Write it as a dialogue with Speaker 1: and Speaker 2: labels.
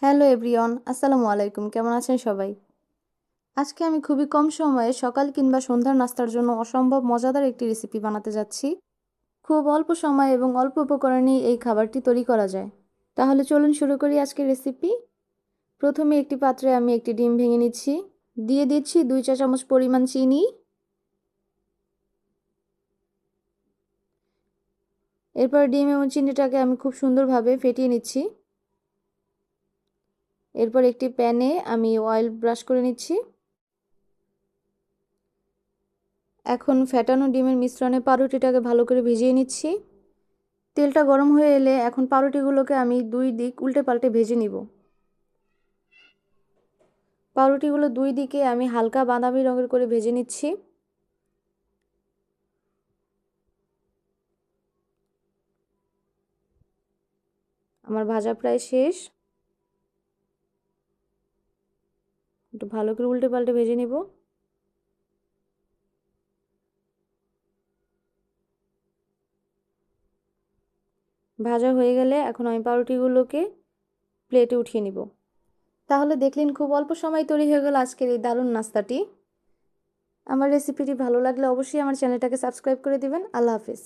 Speaker 1: Hello everyone, আসসালামু আলাইকুম। কেমন আছেন সবাই? আজকে আমি খুবই কম সময়ে সকাল কিংবা সন্ধ্যার নাস্তার জন্য অসম্ভব মজাদার একটি রেসিপি বানাতে যাচ্ছি। খুব অল্প সময় এবং অল্প উপকরণেই এই খাবারটি তৈরি করা যায়। তাহলে চলুন শুরু করি আজকের রেসিপি। প্রথমে একটি পাত্রে আমি একটি ডিম ভেঙে নিচ্ছি। দিয়ে দিচ্ছি 2 চা চামচ পরিমাণ চিনি। এরপর ডিম এবং চিনিটাকে আমি খুব সুন্দরভাবে ফেটিয়ে নিচ্ছি। এরপর একটি প্যানে আমি অয়েল ব্রাশ করে নিচ্ছি। এখন ফেটানো ডিমের মিশ্রণে পাউরুটিটাকে ভালো করে ভিজিয়ে নিচ্ছি। তেলটা গরম হয়ে এলে এখন পাউরুটিগুলোকে আমি 2 দিক উল্টে পাল্টে ভেজে নিব। পাউরুটিগুলো 2 দিকে আমি হালকা বাদামি রঙের করে ভেজে নিচ্ছি। আমার ভাজা প্রায় শেষ। একটু ভালো করে উল্টে পাল্টে ভেজে নেব। ভাজা হয়ে গেলে এখন আমি পাউরুটিগুলোকে প্লেটে উঠিয়ে নিব। তাহলে দেখলেন খুব অল্প সময় তৈরি হয়ে গেল আজকের এই দারুণ নাস্তাটি। আমার রেসিপিটি ভালো লাগলে অবশ্যই আমার চ্যানেলটাকে সাবস্ক্রাইব করে দিবেন। আল্লাহ হাফেজ।